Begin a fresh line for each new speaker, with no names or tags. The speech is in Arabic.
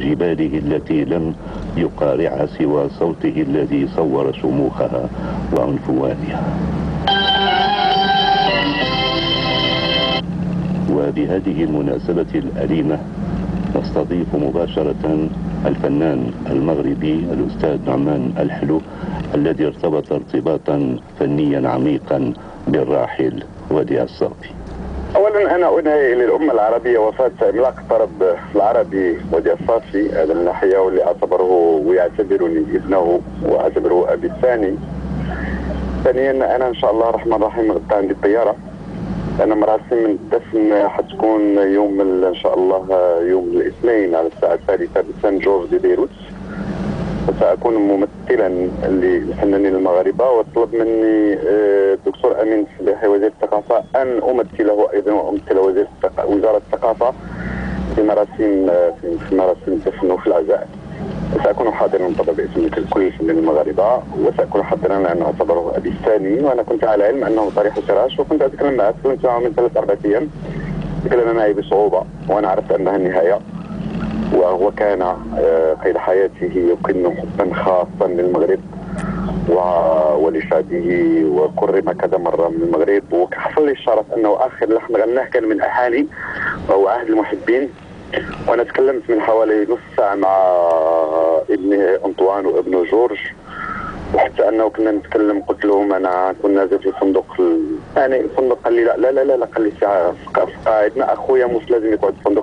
جباله التي لم يقارعها سوى صوته الذي صور شموخها وعنفوانها. وبهذه المناسبة الأليمة نستضيف مباشرة الفنان المغربي الأستاذ نعمان الحلو الذي ارتبط ارتباطا فنيا عميقا بالراحل وديع الصافي.
اولا انا انهي للامه العربيه وفاه عملاق الطرب العربي وديع الصافي، هذا من ناحيه، واللي اعتبره ويعتبرني ابنه واعتبره ابي الثاني. ثانيا انا ان شاء الله الرحمن الرحيم غدا عندي الطياره، انا مراسم الدفن حتكون يوم ان شاء الله يوم الاثنين على الساعه 3 بسان جورج دي بيروت، وساكون ممثلا للفنانين المغاربه، وطلب مني الدكتور امين الصبيحي وزير الثقافه ان امثله ايضا وامثل وزاره الثقافه في مراسم الدفن وفي العزاء. ساكون حاضرا طبعا باسم كل الفنانين المغاربه، وساكون حاضرا لانه اعتبره ابي الثاني، وانا كنت على علم انه طريح فراش، وكنت اتكلم معه من 3-4 ايام، تكلم معي بصعوبه وانا عرفت انها النهايه، وهو كان قيد حياته يكن حبا خاصا للمغرب ولشعبه، وكرم كذا مره من المغرب، وحصل لي الشرف انه اخر لحن غناه كان من احاني وهو عهد المحبين، وانا تكلمت من حوالي نص ساعه مع ابنه انطوان وابنه جورج، وحتى انه كنا نتكلم قلت لهم انا كنا نازل في الفندق، يعني الفندق قال لي لا لا لا لا, لا قال لي ساعه في قاعدنا اخويا مش لازم يقعد في الفندق،